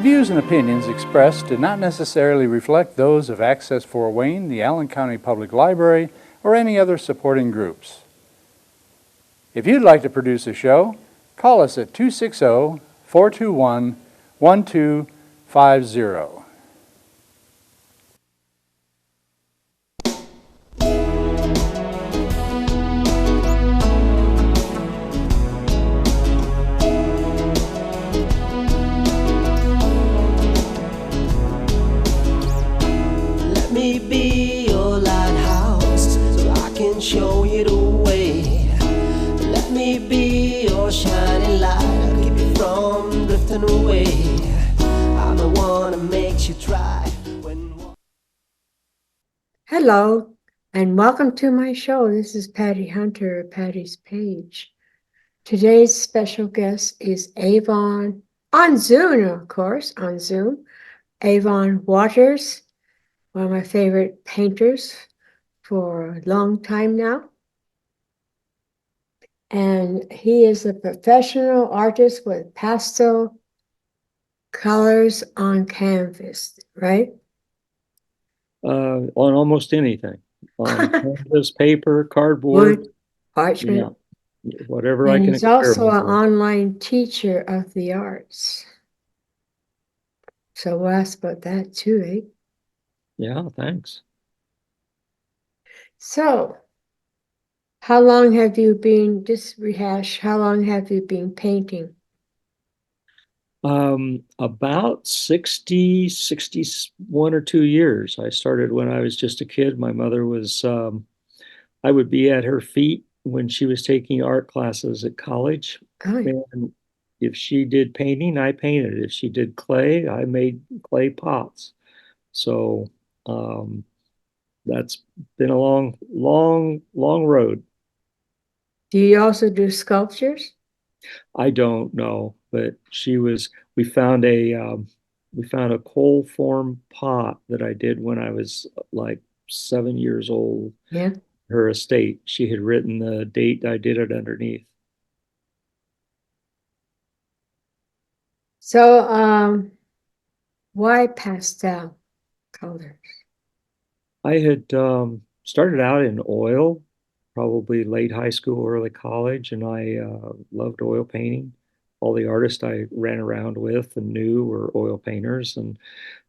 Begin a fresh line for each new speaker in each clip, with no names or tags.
views and opinions expressed do not necessarily reflect those of Access Fort Wayne, the Allen County Public Library, or any other supporting groups. If you'd like to produce a show, call us at 260-421-1250.
Let me be your lighthouse so I can show you the way. Let me be your shining light, I'll keep you from drifting away. I'm the one that makes you try when...
Hello, and welcome to my show. This is Patty Hunter at Patty's Page. Today's special guest is Avon, on Zoom, of course, on Zoom. Avon Waters, one of my favorite painters for a long time now. And he is a professional artist with pastel colors on canvas, right?
On almost anything, on canvas, paper, cardboard,
Wood, parchment.
whatever I
And
can
he's also an
experiment with.
online teacher of the arts. So we'll ask about that too, eh?
Yeah, thanks.
So, how long have you been, just rehash, how long have you been painting?
About 61 or 2 years. I started when I was just a kid. My mother was, I would be at her feet when she was taking art classes at college.
Oh,
And if she did painting, I painted. If she did clay, I made clay pots. So, that's been a long, long, long road.
do you also do sculptures?
I don't know, but we found a coal form pot that I did when I was like 7 years old.
Yeah.
Her estate. She had written the date I did it underneath.
So, why pastel colors?
I had started out in oil, probably late high school, early college, and I loved oil painting. All the artists I ran around with and knew were oil painters. And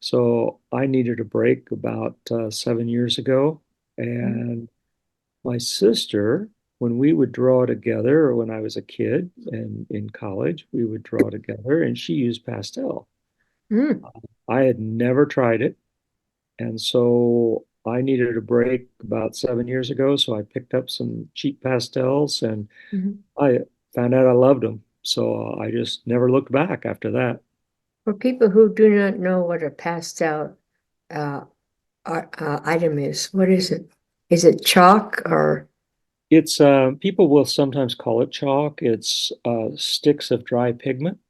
so I needed a break about 7 years ago. And my sister, when we would draw together, or when I was a kid and in college, we would draw together, and she used pastel.
Mm.
I had never tried it. And so I needed a break about 7 years ago. So I picked up some cheap pastels and
Mhm.
I found out I loved them. So I just never looked back after that.
For people who do not know what a pastel uh, item is, what is it? Is it chalk or?
It's people will sometimes call it chalk. It's sticks of dry pigment.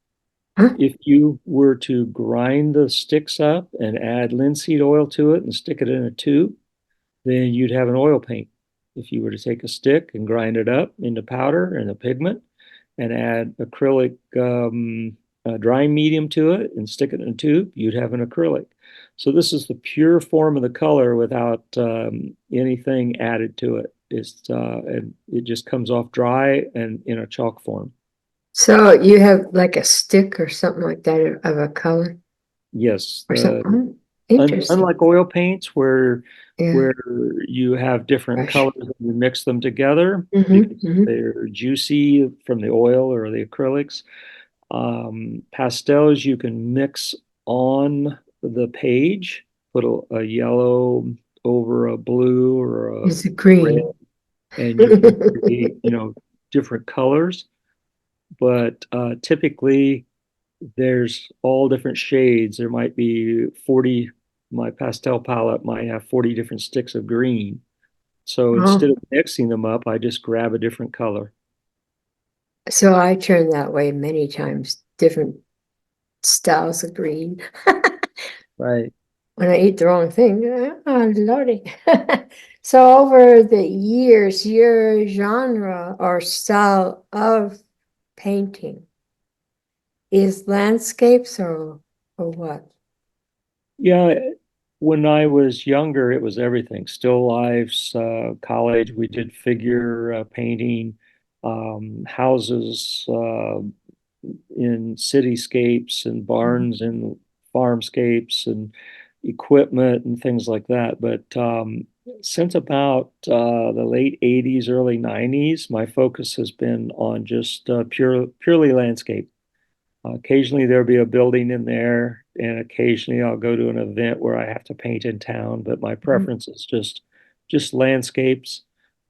Huh?
If you were to grind the sticks up and add linseed oil to it and stick it in a tube, then you'd have an oil paint. If you were to take a stick and grind it up into powder and the pigment and add acrylic drying medium to it and stick it in a tube, you'd have an acrylic. So this is the pure form of the color without anything added to it. And it just comes off dry and in a chalk form.
So you have like a stick or something like that of a color
Yes,
or something? Interesting.
unlike oil paints where
Yeah.
you have different
Fresh.
colors and you mix them together
Mhm,
because
mhm.
they're juicy from the oil or the acrylics. Pastels you can mix on the page, put a yellow over a blue or a
It's a
red,
green.
and you can create, different colors. But typically there's all different shades. There might be 40, my pastel palette might have 40 different sticks of green. So instead
Oh,
of mixing them up, I just grab a different color.
so I turn that way many times, different styles of green.
Right.
When I eat the wrong thing, oh, Lordy. So over the years, your genre or style of painting is landscapes or or what?
Yeah, when I was younger, it was everything. Still lifes, college, we did figure painting, houses in cityscapes and
Mhm.
barns and farmscapes and equipment and things like that. But since about the late 80s, early 90s, my focus has been on just purely landscape. Occasionally there'll be a building in there, and occasionally I'll go to an event where I have to paint in town. But my
Mhm.
preference is just landscapes,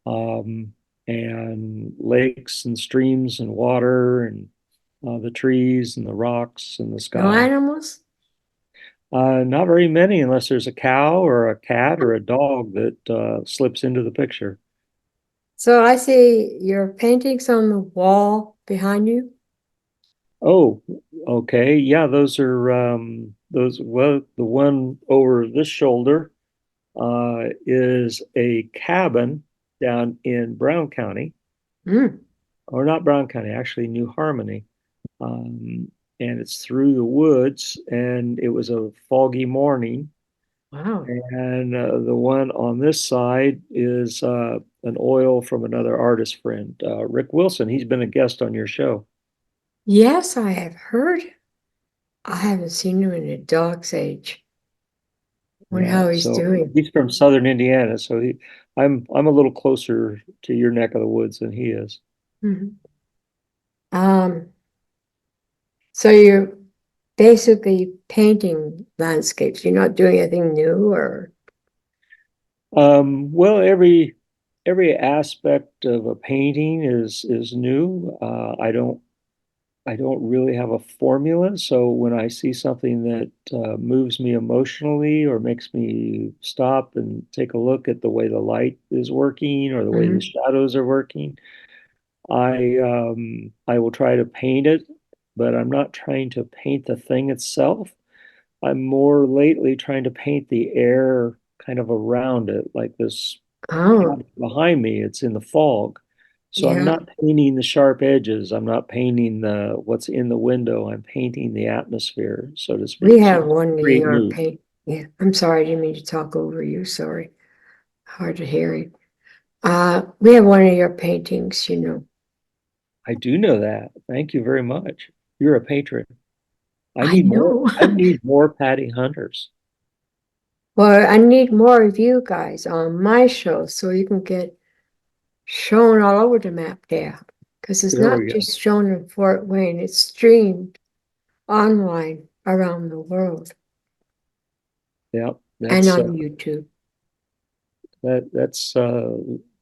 um, and lakes and streams and water and the trees and the rocks and the
No
sky.
animals?
Not very many unless there's a cow or a cat or a dog that slips into the picture.
So I see your paintings on the wall behind you.
Oh, okay. Yeah, those are well, the one over this shoulder is a cabin down in Brown County,
Mm,
or not Brown County, actually New Harmony. Um, and it's through the woods, and it was a foggy morning.
wow.
And the one on this side is an oil from another artist friend, Rick Wilson. He's been a guest on your show.
Yes, I have heard. I haven't seen him in a dog's age. Wonder
Yeah,
how he's
so
doing.
he's from Southern Indiana, so I'm a little closer to your neck of the woods than he is.
Mhm. Um, so you're basically painting landscapes. You're not doing anything new or
Well, every aspect of a painting is new. I don't really have a formula, so when I see something that moves me emotionally or makes me stop and take a look at the way the light is working or the way the
Mhm.
shadows are working, I will try to paint it, but I'm not trying to paint the thing itself. I'm more lately trying to paint the air kind of around it, like this
Oh,
cabin behind me. It's in the fog. So I'm
yeah.
not painting the sharp edges. I'm not painting the what's in the window. I'm painting the atmosphere, so to
We
speak. So
have one of
create
your
mood.
paint. Yeah, I'm sorry, I didn't mean to talk over you. Sorry. Hard to hear you. We have one of your paintings, you know.
I do know that. Thank you very much. You're a patron. I
I
need more.
know.
I need more Patty Hunters.
Well, I need more of you guys on my show so you can get shown all over the map there. Because it's
There
not
we go.
just shown in Fort Wayne, it's streamed online around the world
Yeah,
and
that's
on YouTube.
that's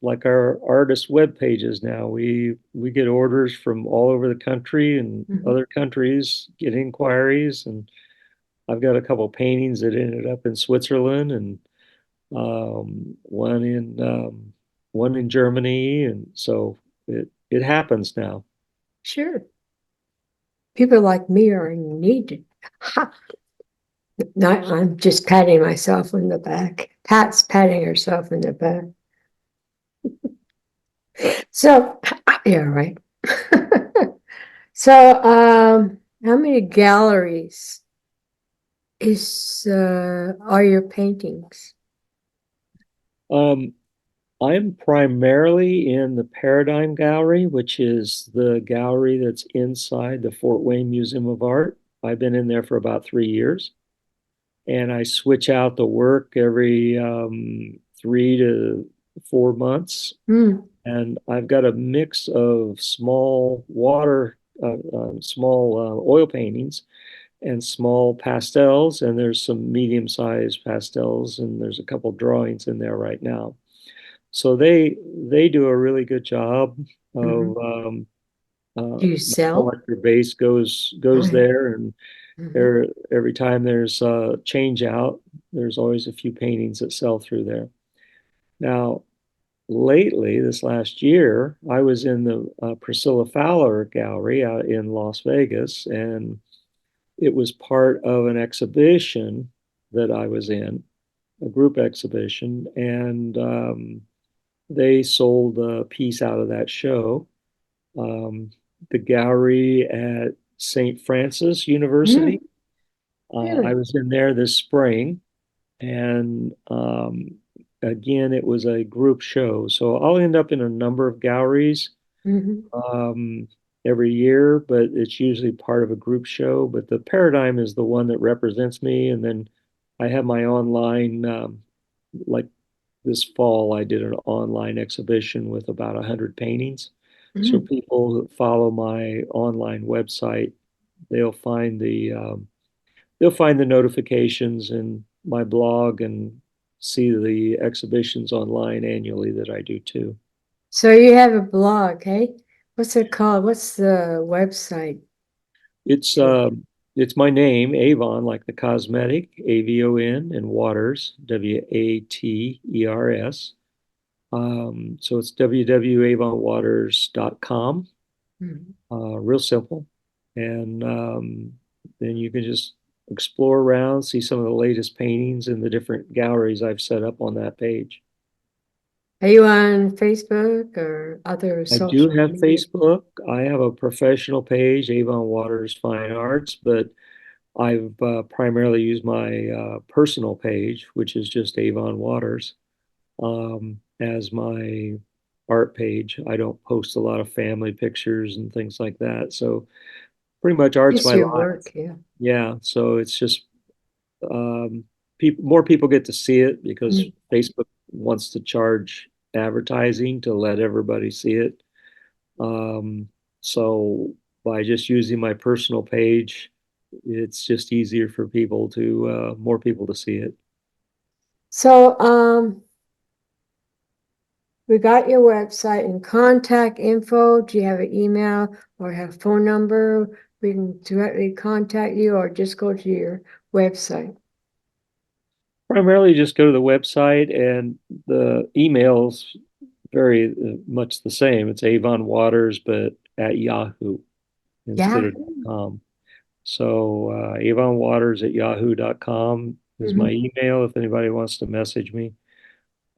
like our artist web pages now. We get orders from all over the country, and
Mhm.
other countries get inquiries, and I've got a couple paintings that ended up in Switzerland, and one in Germany, and so it happens now.
Sure. People like me are needed. Ha! Not, I'm just patting myself in the back. Pat's patting herself in the back. So, yeah, right. So, how many galleries are your paintings?
Um, I'm primarily in the Paradigm Gallery, which is the gallery that's inside the Fort Wayne Museum of Art. I've been in there for about 3 years, and I switch out the work every 3 to 4 months.
Hmm.
And I've got a mix of small oil paintings and small pastels, and there's some medium-sized pastels, and there's a couple drawings in there right now. So they do a really good job
Mhm.
of
Do you
my
sell?
collector base goes
Okay.
there, and
Mhm.
every time there's a change out, there's always a few paintings that sell through there. Now, lately, this last year, I was in the Priscilla Fowler Gallery out in Las Vegas, and it was part of an exhibition that I was in, a group exhibition, and they sold a piece out of that show. Um, the gallery at St. Francis University
Mm.
I
Really?
was in there this spring, and again, it was a group show. So I'll end up in a number of galleries
Hmm.
um, every year, but it's usually part of a group show. But the Paradigm is the one that represents me, and then I have my online, like this fall, I did an online exhibition with about 100 paintings. So
Hmm.
people who follow my online website, they'll find the they'll find the notifications in my blog and see the exhibitions online annually that I do too.
So you have a blog, hey? What's it called? What's the website?
It's it's my name, Avon, like the cosmetic, Avon, and Waters, Waters. So it's www.avonwaters.com.
Mhm.
Real simple. And then you can just explore around, see some of the latest paintings in the different galleries I've set up on that page.
Are you on Facebook or other
I do
social
have
media?
Facebook. I have a professional page, Avon Waters Fine Arts, but I've primarily used my personal page, which is just Avon Waters, as my art page. I don't post a lot of family pictures and things like that. So pretty much art's
Just
my
your
life.
work, yeah.
Yeah. So it's just more people get to see it because
Mm.
Facebook wants to charge advertising to let everybody see it. Um, so by just using my personal page, it's just easier for people to more people to see it.
So, we got your website and contact info. Do you have an email or have phone number? We can directly contact you or just go to your website.
Primarily, just go to the website, and the emails very much the same. It's Avon Waters, but at Yahoo instead
Yeah.
of .com. So Avon Waters at yahoo.com is my
Mhm.
email if anybody wants to message me.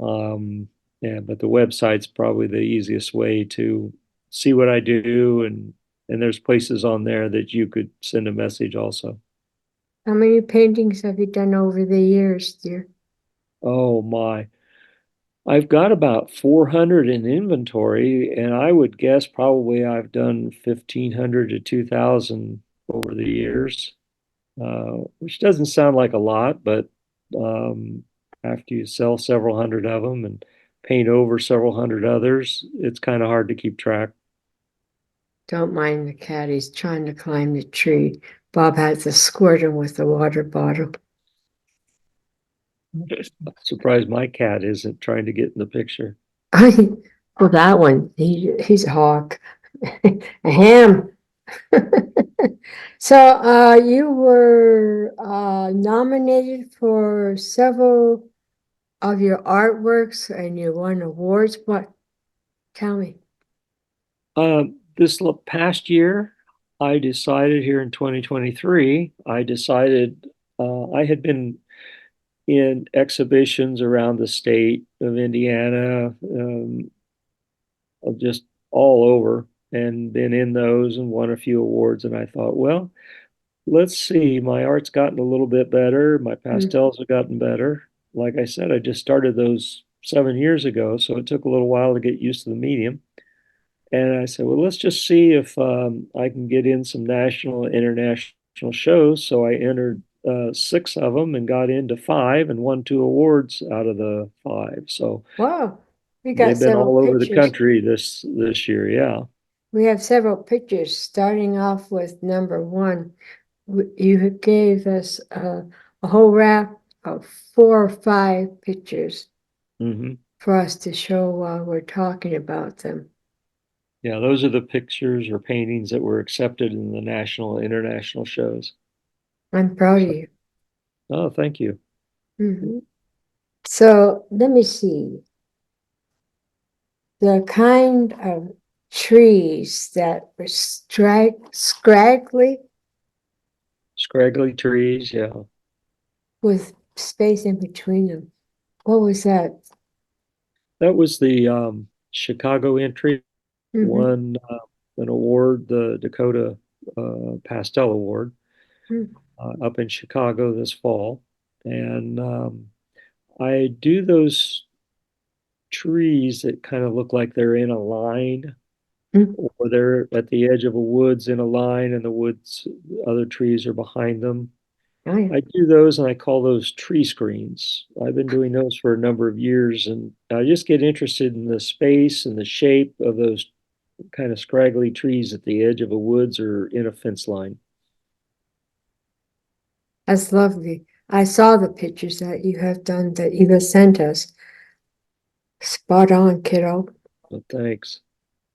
Um, yeah, but the website's probably the easiest way to see what I do, and there's places on there that you could send a message also.
How many paintings have you done over the years, dear?
Oh my. I've got about 400 in inventory, and I would guess probably I've done 1,500 to 2,000 over the years, which doesn't sound like a lot, but um, after you sell several hundred of them and paint over several hundred others, it's kind of hard to keep track.
Don't mind the cat. He's trying to climb the tree. Bob has to squirt him with the water bottle.
I'm surprised my cat isn't trying to get in the picture.
Well, that one, he's a hawk. A ham. So, you were nominated for several of your artworks and you won awards. What? Tell me.
This past year, I decided here in 2023, I decided I had been in exhibitions around the state of Indiana, of just all over, and been in those and won a few awards. And I thought, well, let's see, my art's gotten a little bit better, my
Mm.
pastels have gotten better. Like I said, I just started those 7 years ago, so it took a little while to get used to the medium. And I said, well, let's just see if I can get in some national and international shows. So I entered six of them and got into five and won two awards out of the five. So
Wow, we got
they've been
several
all over the
pictures.
country this year. Yeah.
We have several pictures, starting off with number one. You gave us a whole rack of 4 or 5 pictures
Hmm.
for us to show while we're talking about them.
Yeah, those are the pictures or paintings that were accepted in the national and international shows.
I'm proud of
So,
you.
oh, thank you.
Mhm. So let me see. The kind of trees that were scraggly
Scraggly trees. Yeah.
with space in between them. What was that?
That was the Chicago entry,
Hmm.
won an award, the Dakota Pastel Award. up in Chicago this fall. And I do those trees that kind of look like they're in a line,
Mm.
or they're at the edge of a woods in a line, and the woods, other trees are behind them.
Oh, yeah.
I do those and I call those tree screens. I've been doing those for a number of years, and I just get interested in the space and the shape of those kind of scraggly trees at the edge of a woods or in a fence line.
That's lovely. I saw the pictures that you have done that you have sent us. Spot on, kiddo.
But thanks.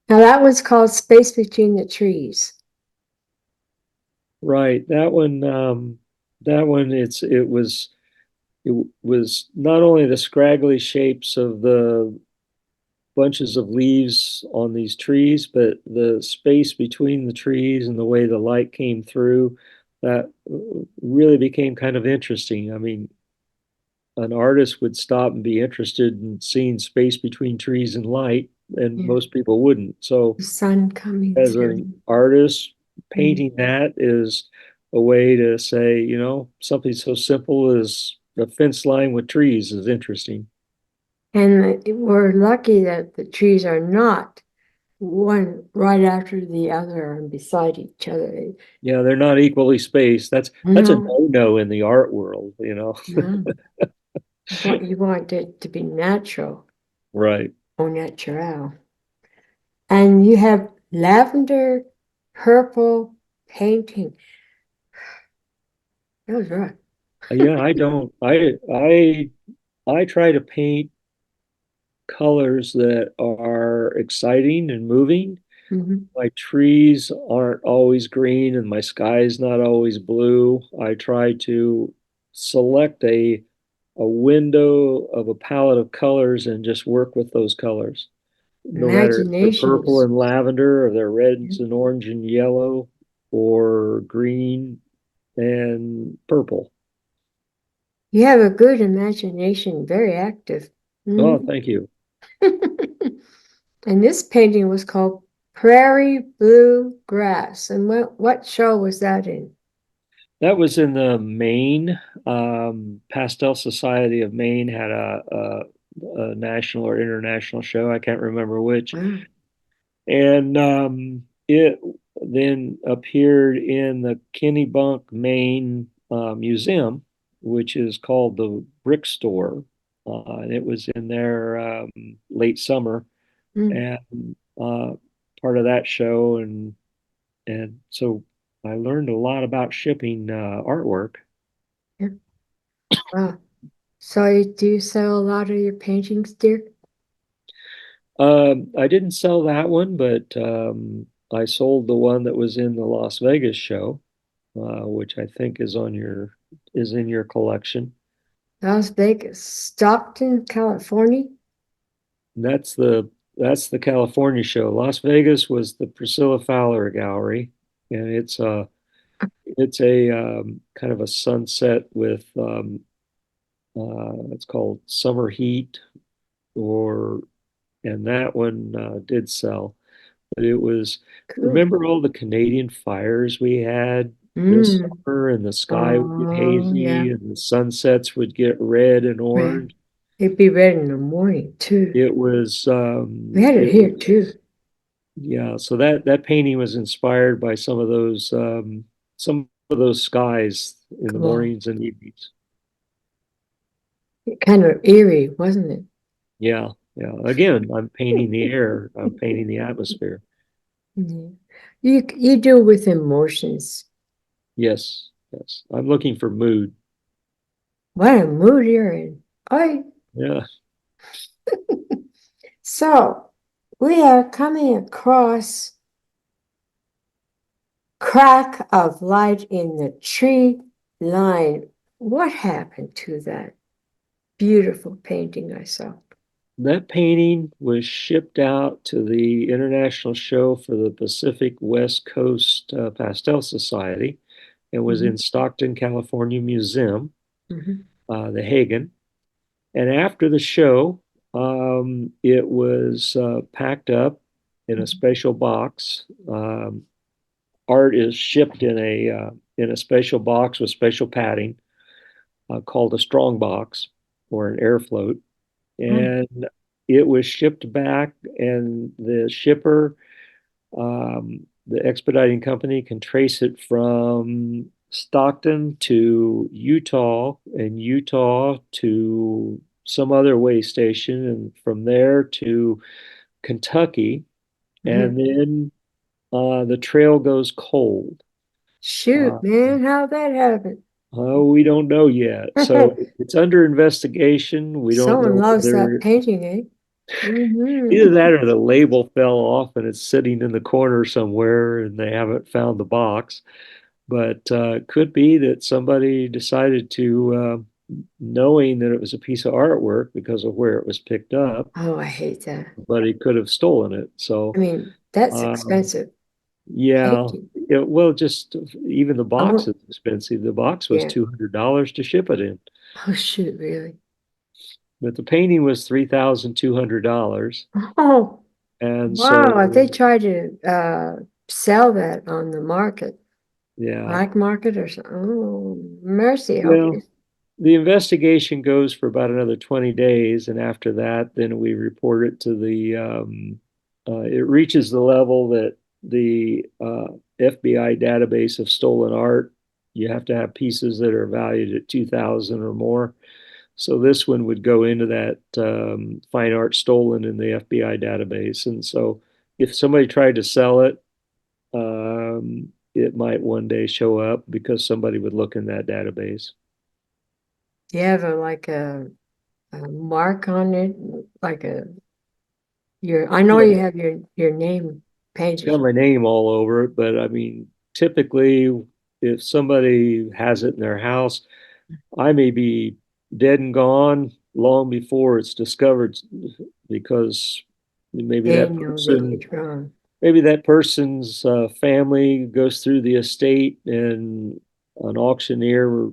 Now that one's called Space Between the Trees.
Right. That one, it was not only the scraggly shapes of the bunches of leaves on these trees, but the space between the trees and the way the light came through, that really became kind of interesting. I mean, an artist would stop and be interested in seeing space between trees and light, and
Yeah.
most people wouldn't. So,
The sun coming
as an
through.
artist,
Mm.
painting that is a way to say, something so simple as a fence line with trees is interesting.
And we're lucky that the trees are not one right after the other and beside each other.
Yeah, they're not equally spaced. That's a
No,
no-no in the art world.
no. You want it to be natural
Right.
or natural. And you have lavender purple painting. That was right.
Yeah, I don't I try to paint colors that are exciting and moving.
Mhm.
My trees aren't always green and my sky's not always blue. I try to select a window of a palette of colors and just work with those colors. No matter if they're
Imagination
purple
is,
and lavender, or they're
yeah.
reds and orange and yellow, or green and purple.
You have a good imagination, very active.
Oh,
Mhm.
thank you.
And this painting was called Prairie Blue Grass. And what show was that in?
That was in the Maine Pastel Society of Maine had a national or international show. I can't remember which.
Wow.
And it then appeared in the Kennebunk, Maine Museum, which is called the Brick Store. And it was in there late summer,
Mm.
and part of that show. And so I learned a lot about shipping artwork.
Yeah. Wow. So do you sell a lot of your paintings, dear?
I didn't sell that one, but I sold the one that was in the Las Vegas show, which I think is in your collection.
Las Vegas, Stockton, California.
That's the California show. Las Vegas was the Priscilla Fowler Gallery, and it's a kind of a sunset with it's called Summer Heat, or and that one did sell. But it was,
Cool.
remember all the Canadian fires we had this
Mm.
summer, and the sky would get
Oh, yeah.
hazy and the sunsets would get red and
Red.
orange.
It'd be red in the morning too. We had it
It
here too.
was, yeah, so that painting was inspired by some of those skies in the
Cool.
mornings and evenings.
Kind of eerie, wasn't it?
Yeah, yeah. Again, I'm painting the air, I'm painting the atmosphere.
Yeah. You do with emotions.
Yes, yes. I'm looking for mood.
What a mood you're in. I
Yeah.
so we are coming across crack of light in the tree line. What happened to that beautiful painting I saw?
That painting was shipped out to the international show for the Pacific West Coast Pastel Society. It was
Mhm.
in Stockton, California Museum,
Mhm.
the Hagen. And after the show, it was packed up in a special box. Art is shipped in a special box with special padding called a strong box or an air float.
Mm.
And it was shipped back, and the shipper, the expediting company, can trace it from Stockton to Utah, and Utah to some other way station, and from there to Kentucky, and
Mhm.
then the trail goes cold. Uh,
Shoot, man, how'd that happen?
oh, we don't know yet. So it's under investigation. We don't
Someone
know
loves that
whether
painting, eh?
either
Hmm.
that or the label fell off and it's sitting in the corner somewhere and they haven't found the box. But it could be that somebody decided to, knowing that it was a piece of artwork because of where it was picked up,
Oh, I hate that.
but he could have stolen it.
I
So,
mean, that's
um,
expensive
yeah,
painting.
well, just even the box
Oh,
is expensive. The box was
yeah.
$200 to ship it in,
Oh, shoot, really?
but the painting was $3,200.
Oh,
And
wow. If they
so,
try to sell that on the market,
yeah,
black market or something, oh, mercy,
well,
okay.
the investigation goes for about another 20 days, and after that, then we report it to it reaches the level that the FBI database of stolen art, you have to have pieces that are valued at 2,000 or more. So this one would go into that fine art stolen in the FBI database. And so if somebody tried to sell it, it might one day show up because somebody would look in that database.
You have a mark on it, like I know you
Yeah,
have your name
it's got
painted.
my name all over it, but I mean, typically, if somebody has it in their house, I may be dead and gone long before it's discovered because maybe
They
that
know that you're
person,
drawn.
maybe that person's family goes through the estate and an auctioneer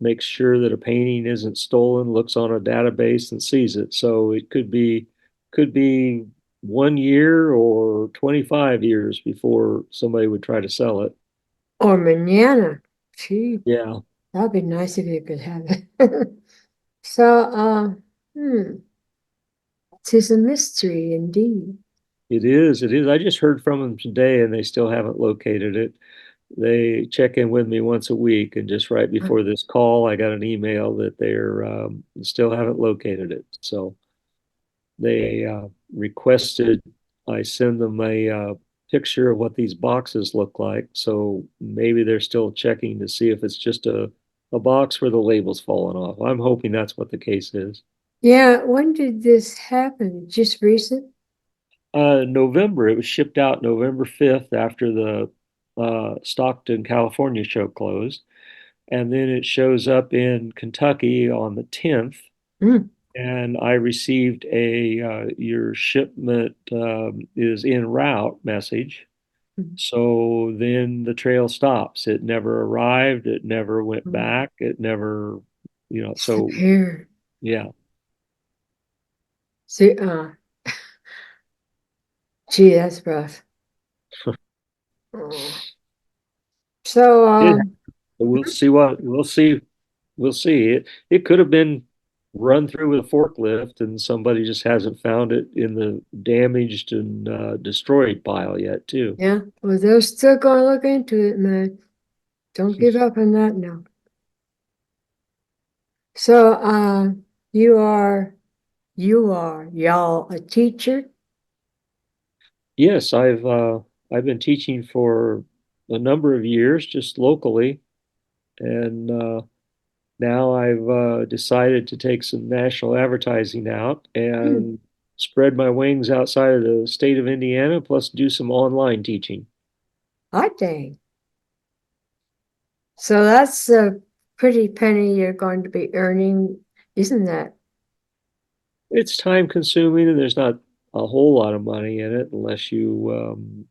makes sure that a painting isn't stolen, looks on a database and sees it. So it could be 1 year or 25 years before somebody would try to sell it.
Or manana. Gee,
Yeah,
that'd be nice if you could have it. So, hmm, 'tis a mystery indeed.
it is. It is. I just heard from them today and they still haven't located it. They check in with me once a week, and just right
Uh,
before this call, I got an email that they're still haven't located it. So they requested I send them a picture of what these boxes look like. So maybe they're still checking to see if it's just a box where the label's fallen off. I'm hoping that's what the case is.
Yeah, when did this happen? Just recent?
November, it was shipped out November 5th after the Stockton, California show closed. And then it shows up in Kentucky on the 10th.
Mm.
And I received a your shipment is en route message. So then the trail stops. It never arrived. It never went
Mm.
back. It never, so
Disappeared.
yeah,
See, gee, that's rough. Oh. So,
it, we'll see we'll see. It could have been run through with a forklift and somebody just hasn't found it in the damaged and destroyed pile yet, too.
yeah, well, they're still gonna look into it, man. Don't give up on that now. So, you are, y'all, a teacher?
Yes, I've been teaching for a number of years, just locally, and now I've decided to take some national advertising out
Hmm.
and spread my wings outside of the state of Indiana, plus do some online teaching.
Hot dang. So that's a pretty penny you're going to be earning, isn't that?
It's time consuming, and there's not a whole lot of money in it unless you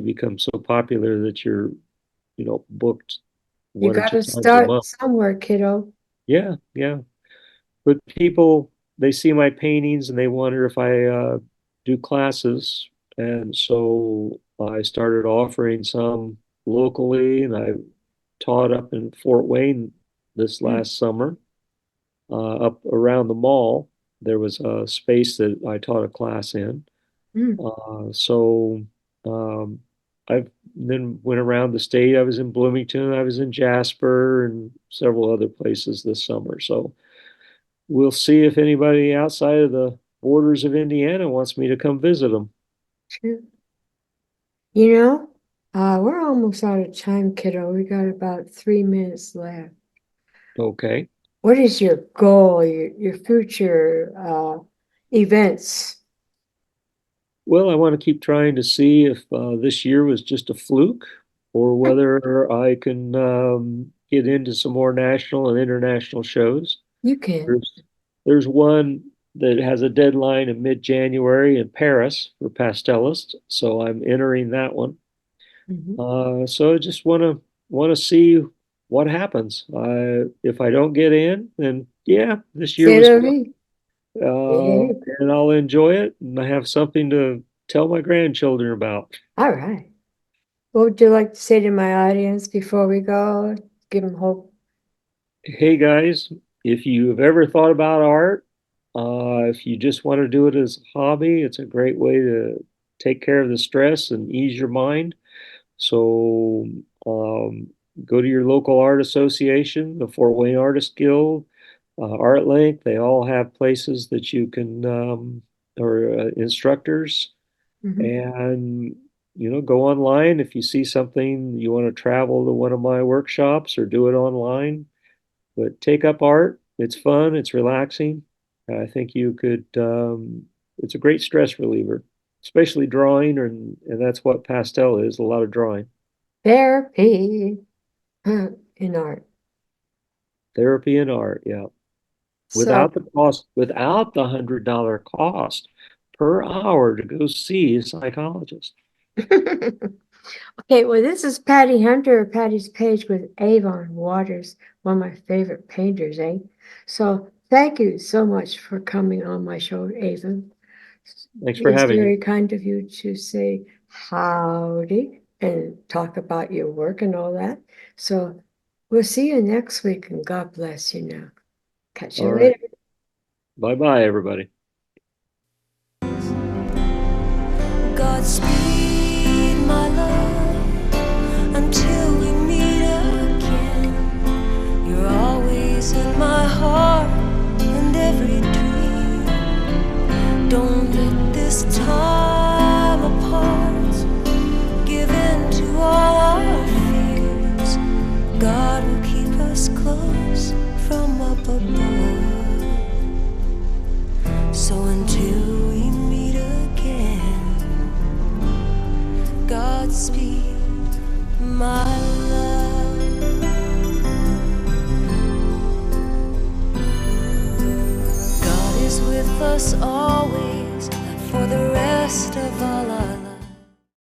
become so popular that you're, booked
You
one or
got
two
to
times a
start
month.
somewhere, kiddo.
Yeah, yeah. But people, they see my paintings and they wonder if I do classes. And so I started offering some locally, and I taught up in Fort Wayne this
Mm,
last summer. Up around the mall, there was a space that I taught a class in.
mm.
So um, I then went around the state. I was in Bloomington, I was in Jasper, and several other places this summer. So we'll see if anybody outside of the borders of Indiana wants me to come visit them.
True. You know, we're almost out of time, kiddo. We got about 3 minutes left.
Okay.
What is your goal, your future events?
Well, I want to keep trying to see if this year was just a fluke or whether I can get into some more national and international shows.
You can.
There's one that has a deadline in mid-January in Paris for Pastellist, so I'm entering that one.
Mhm.
So I just want to see what happens. If I don't get in, then yeah, this year
C'est
was
la
fun,
vie.
uh,
Yeah.
and I'll enjoy it, and I have something to tell my grandchildren about.
All right. What would you like to say to my audience before we go? Give them hope.
Hey guys, if you've ever thought about art, if you just want to do it as a hobby, it's a great way to take care of the stress and ease your mind. So um, go to your local art association, the Fort Wayne Artist Guild, ArtLink. They all have places that you can, or instructors,
Mhm.
and go online. If you see something you want to travel to one of my workshops or do it online, but take up art. It's fun. It's relaxing. I think you could. It's a great stress reliever, especially drawing, and that's what pastel is. A lot of drawing.
Therapy in art.
Therapy and art, yeah.
So,
Without the $100 cost per hour to go see a psychologist.
okay, well, this is Patty Hunter, Patty's Page with Avon Waters, one of my favorite painters, eh? So, thank you so much for coming on my show, Avon.
Thanks for
It's
having me.
very kind of you to say howdy and talk about your work and all that. So, we'll see you next week, and God bless you now. Catch you
All right.
later.
Bye bye, everybody.
Godspeed, my love, until we meet again. You're always in my heart and every dream. Don't let this time apart give in to all our fears. God will keep us close from up above. So until we meet again, Godspeed, my love. God is with us always, for the rest of all our